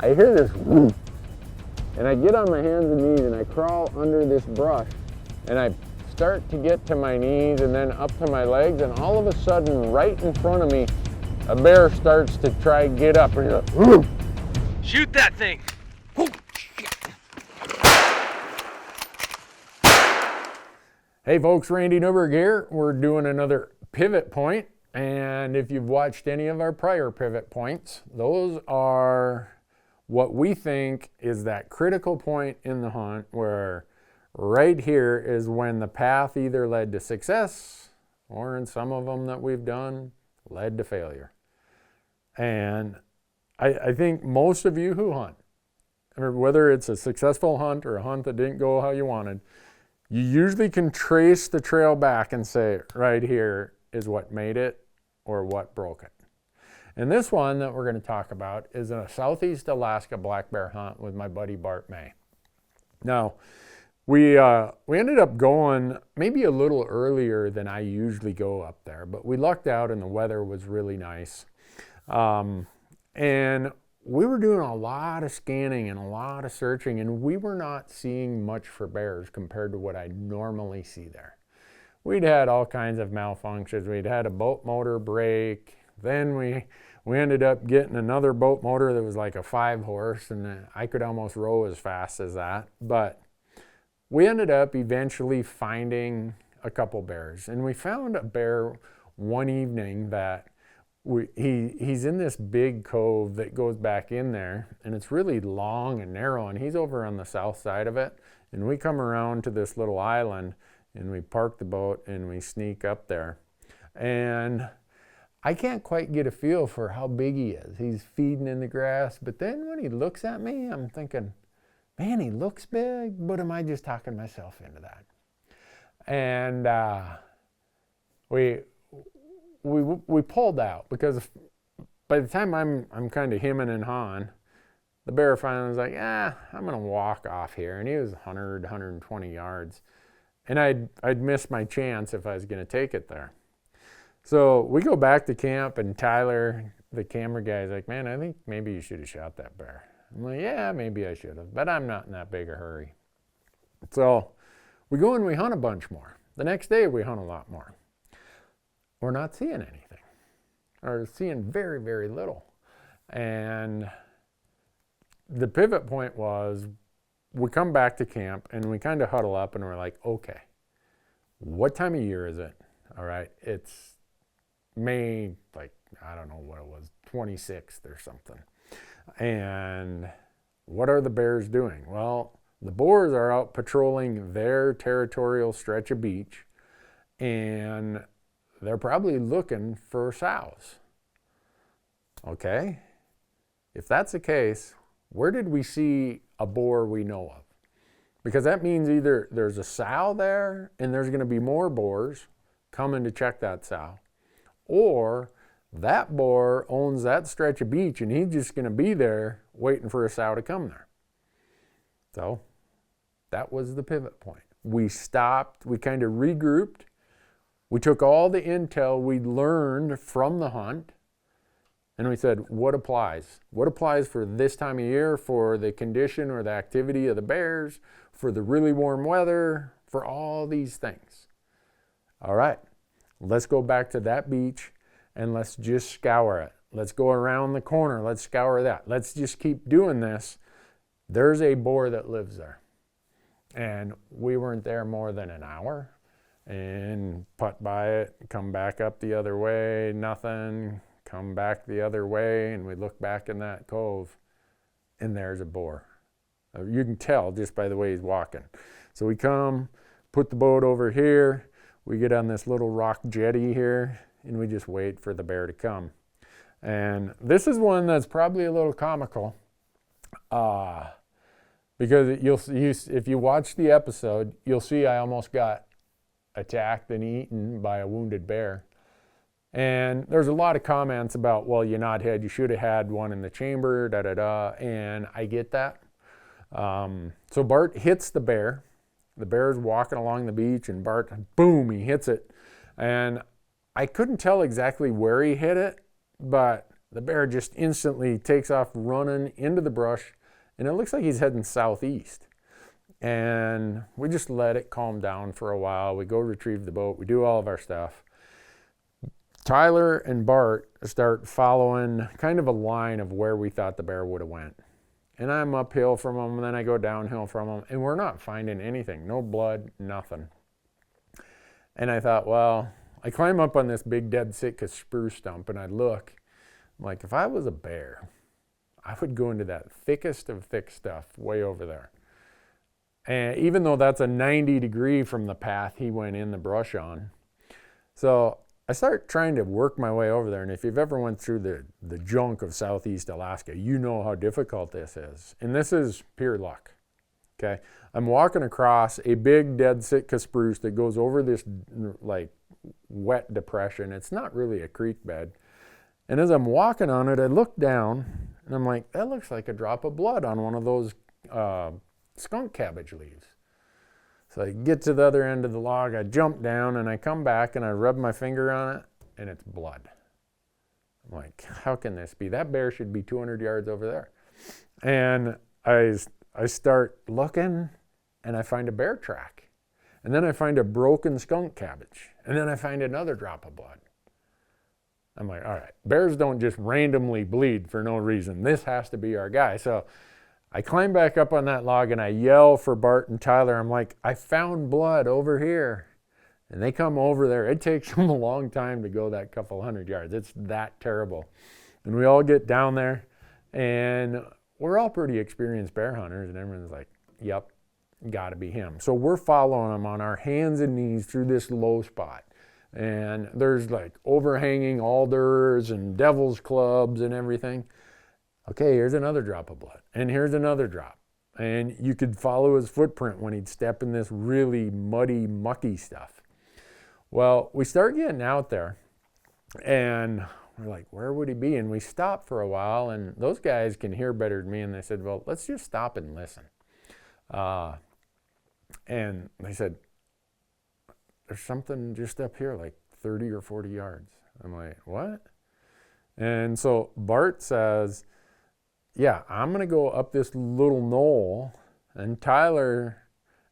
I hear this whoosh, and I get on my hands and knees and I crawl under this brush, and I start to get to my knees and then up to my legs, and all of a sudden, right in front of me, a bear starts to try and get up, and you're like, whoosh. Shoot that thing! Hey folks, Randy Newberg here. We're doing another pivot point, and if you've watched any of our prior pivot points, those are what we think is that critical point in the hunt where right here is when the path either led to success or, in some of them that we've done, led to failure. And I think most of you who hunt, whether it's a successful hunt or a hunt that didn't go how you wanted, you usually can trace the trail back and say, right here is what made it or what broke it. And this one that we're going to talk about is a Southeast Alaska black bear hunt with my buddy Bart May. Now, we ended up going maybe a little earlier than I usually go up there, but we lucked out and the weather was really nice. And we were doing a lot of scanning and a lot of searching, and we were not seeing much for bears compared to what I normally see there. We'd had all kinds of malfunctions. We'd had a boat motor break. Then we ended up getting another boat motor that was like a 5-horse, and I could almost row as fast as that. But we ended up eventually finding a couple bears, and we found a bear one evening that he's in this big cove that goes back in there, and it's really long and narrow, and he's over on the south side of it. And we come around to this little island and we park the boat and we sneak up there, and I can't quite get a feel for how big he is. He's feeding in the grass, but then when he looks at me, I'm thinking, man, he looks big, but am I just talking myself into that? And we pulled out, because by the time I'm kind of hemming and hawing, the bear finally was like, I'm gonna walk off here. And he was 100, 120 yards. And I'd missed my chance if I was gonna take it there. So we go back to camp, and Tyler, the camera guy, is like, man, I think maybe you should have shot that bear. I'm like, yeah, maybe I should have, but I'm not in that big a hurry. So we go and we hunt a bunch more. The next day we hunt a lot more. We're not seeing anything, or seeing very, very little. And the pivot point was, we come back to camp and we kind of huddle up and we're like, okay, what time of year is it? All right, it's May, like, I don't know what it was, 26th or something. And what are the bears doing? Well, the boars are out patrolling their territorial stretch of beach, and they're probably looking for sows. Okay, if that's the case, where did we see a boar we know of? Because that means either there's a sow there and there's going to be more boars coming to check that sow, or that boar owns that stretch of beach and he's just going to be there waiting for a sow to come there. So that was the pivot point. We stopped, we kind of regrouped. We took all the intel we learned from the hunt, and we said, what applies? What applies for this time of year, for the condition or the activity of the bears, for the really warm weather, for all these things? All right, let's go back to that beach and let's just scour it. Let's go around the corner, let's scour that. Let's just keep doing this. There's a boar that lives there. And we weren't there more than an hour. And putt by it, come back up the other way, nothing, come back the other way, and we look back in that cove, and there's a boar. You can tell just by the way he's walking. So we come, put the boat over here, we get on this little rock jetty here, and we just wait for the bear to come. And this is one that's probably a little comical, because if you watch the episode, you'll see I almost got attacked and eaten by a wounded bear. And there's a lot of comments about, well, you should have had one in the chamber, and I get that. So Bart hits the bear. The bear's walking along the beach, and Bart, boom, he hits it. And I couldn't tell exactly where he hit it, but the bear just instantly takes off running into the brush, and it looks like he's heading southeast. And we just let it calm down for a while. We go retrieve the boat. We do all of our stuff. Tyler and Bart start following kind of a line of where we thought the bear would have went. And I'm uphill from them, and then I go downhill from them, and we're not finding anything. No blood, nothing. And I thought, well, I climb up on this big dead Sitka spruce stump, and I look. I'm like, if I was a bear, I would go into that thickest of thick stuff way over there. And even though that's a 90 degree from the path he went in the brush on. So I start trying to work my way over there. And if you've ever went through the junk of Southeast Alaska, you know how difficult this is. And this is pure luck. Okay. I'm walking across a big dead Sitka spruce that goes over this like wet depression. It's not really a creek bed. And as I'm walking on it, I look down and I'm like, that looks like a drop of blood on one of those skunk cabbage leaves. So I get to the other end of the log, I jump down, and I come back and I rub my finger on it, and it's blood. I'm like, how can this be? That bear should be 200 yards over there. And I start looking, and I find a bear track. And then I find a broken skunk cabbage. And then I find another drop of blood. I'm like, all right, bears don't just randomly bleed for no reason. This has to be our guy. So I climb back up on that log and I yell for Bart and Tyler. I'm like, I found blood over here. And they come over there. It takes them a long time to go that couple hundred yards. It's that terrible. And we all get down there, and we're all pretty experienced bear hunters, and everyone's like, yep, gotta be him. So we're following him on our hands and knees through this low spot. And there's like overhanging alders and devil's clubs and everything. Okay, here's another drop of blood, and here's another drop. And you could follow his footprint when he'd step in this really muddy, mucky stuff. Well, we start getting out there, and we're like, where would he be? And we stop for a while, and those guys can hear better than me, and they said, well, let's just stop and listen. And they said, there's something just up here, like 30 or 40 yards. I'm like, what? And so Bart says, yeah, I'm going to go up this little knoll, and Tyler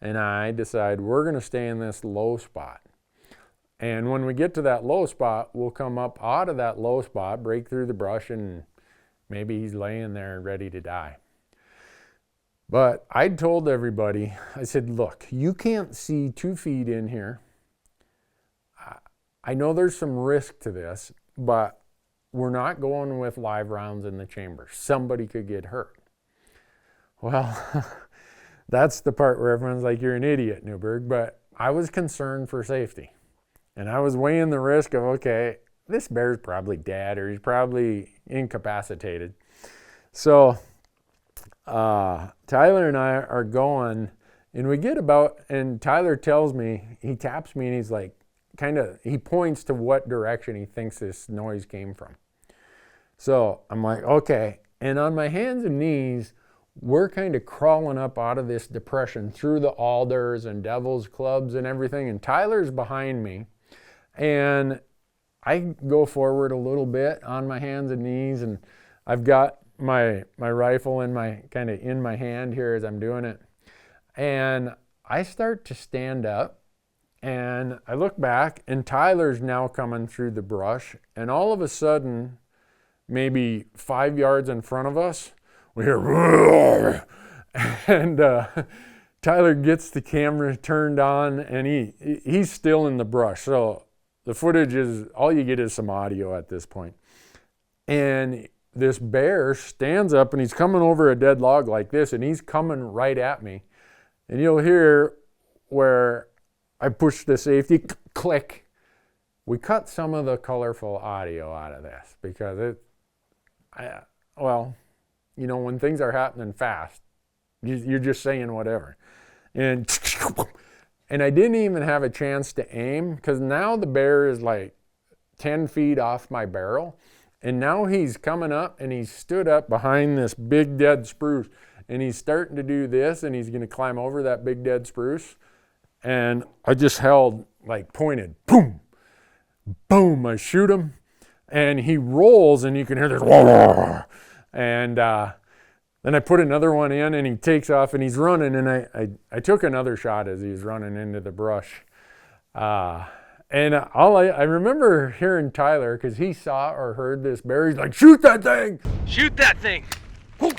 and I decide we're going to stay in this low spot. And when we get to that low spot, we'll come up out of that low spot, break through the brush, and maybe he's laying there ready to die. But I told everybody, I said, look, you can't see 2 feet in here. I know there's some risk to this, but we're not going with live rounds in the chamber. Somebody could get hurt. Well, that's the part where everyone's like, you're an idiot, Newberg. But I was concerned for safety. And I was weighing the risk of, okay, this bear's probably dead or he's probably incapacitated. So Tyler and I are going, and we get about, and Tyler tells me, he taps me and he's like, he points to what direction he thinks this noise came from. So I'm like, okay. And on my hands and knees, we're kind of crawling up out of this depression through the alders and devil's clubs and everything. And Tyler's behind me. And I go forward a little bit on my hands and knees. And I've got my rifle in my hand here as I'm doing it. And I start to stand up. And I look back, and Tyler's now coming through the brush. And all of a sudden, maybe 5 yards in front of us, we hear roar, and Tyler gets the camera turned on, and he's still in the brush. So the footage is, all you get is some audio at this point. And this bear stands up, and he's coming over a dead log like this, and he's coming right at me. And you'll hear where I push the safety, click. We cut some of the colorful audio out of this because when things are happening fast, you're just saying whatever. And I didn't even have a chance to aim because now the bear is like 10 feet off my barrel. And now he's coming up and he's stood up behind this big dead spruce. And he's starting to do this, and he's going to climb over that big dead spruce. And I just held, pointed, boom, boom, I shoot him. and he rolls, and you can hear this, whoa, and then I put another one in, and he takes off, and he's running, and I took another shot as he was running into the brush. And I remember hearing Tyler, because he saw or heard this bear, he's like, shoot that thing! Shoot that thing! Oh,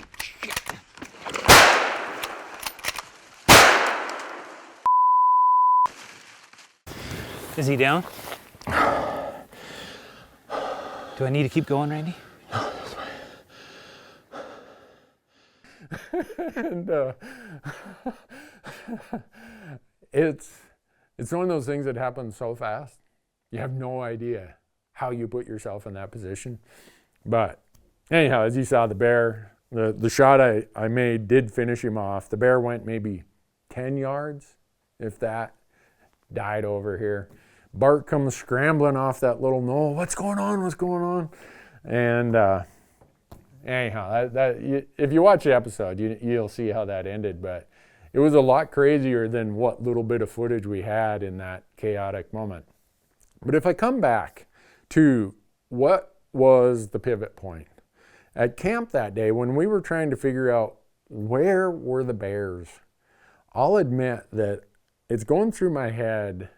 Is he down? Do I need to keep going, Randy? and it's one of those things that happens so fast. You have no idea how you put yourself in that position. But anyhow, as you saw, the bear, the shot I made did finish him off. The bear went maybe 10 yards, if that, died over here. Bart comes scrambling off that little knoll. What's going on? What's going on? And anyhow, if you watch the episode, you'll see how that ended. But it was a lot crazier than what little bit of footage we had in that chaotic moment. But if I come back to what was the pivot point at camp that day when we were trying to figure out where were the bears, I'll admit that it's going through my head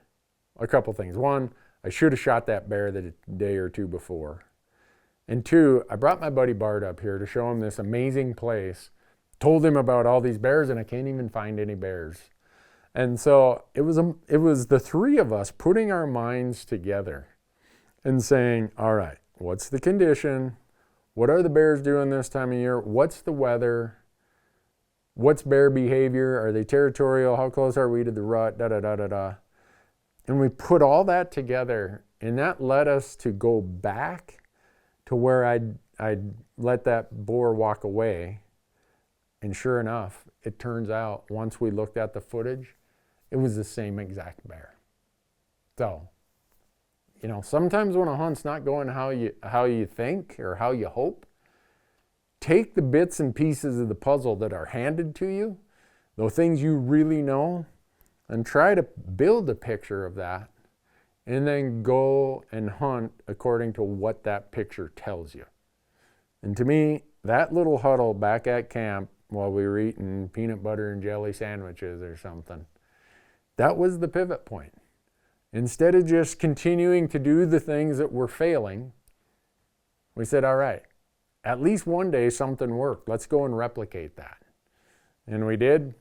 a couple things. One, I should have shot that bear the day or two before. And two, I brought my buddy Bart up here to show him this amazing place, told him about all these bears, and I can't even find any bears. And so it was the three of us putting our minds together and saying, all right, what's the condition? What are the bears doing this time of year? What's the weather? What's bear behavior? Are they territorial? How close are we to the rut? Da-da-da-da-da. And we put all that together, and that led us to go back to where I'd let that boar walk away. And sure enough, it turns out, once we looked at the footage, it was the same exact bear. So, sometimes when a hunt's not going how you think or how you hope, take the bits and pieces of the puzzle that are handed to you, the things you really know, and try to build a picture of that, and then go and hunt according to what that picture tells you. And to me, that little huddle back at camp while we were eating peanut butter and jelly sandwiches or something, that was the pivot point. Instead of just continuing to do the things that were failing, we said, all right, at least one day something worked. Let's go and replicate that. And we did.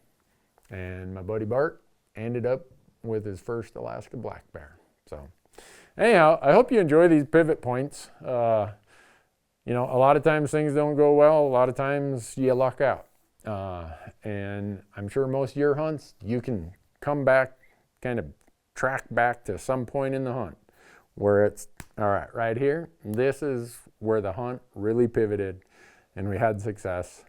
And my buddy Bart ended up with his first Alaska black bear. So anyhow, I hope you enjoy these pivot points. A lot of times things don't go well. A lot of times you luck out. And I'm sure most of your hunts, you can come back, kind of track back to some point in the hunt where it's, all right, right here, this is where the hunt really pivoted and we had success,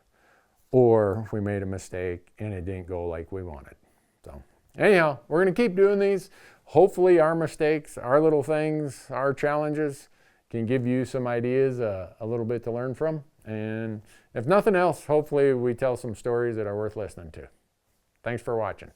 or we made a mistake and it didn't go like we wanted. So anyhow, we're going to keep doing these. Hopefully our mistakes, our little things, our challenges can give you some ideas, a little bit to learn from. And if nothing else, hopefully we tell some stories that are worth listening to. Thanks for watching.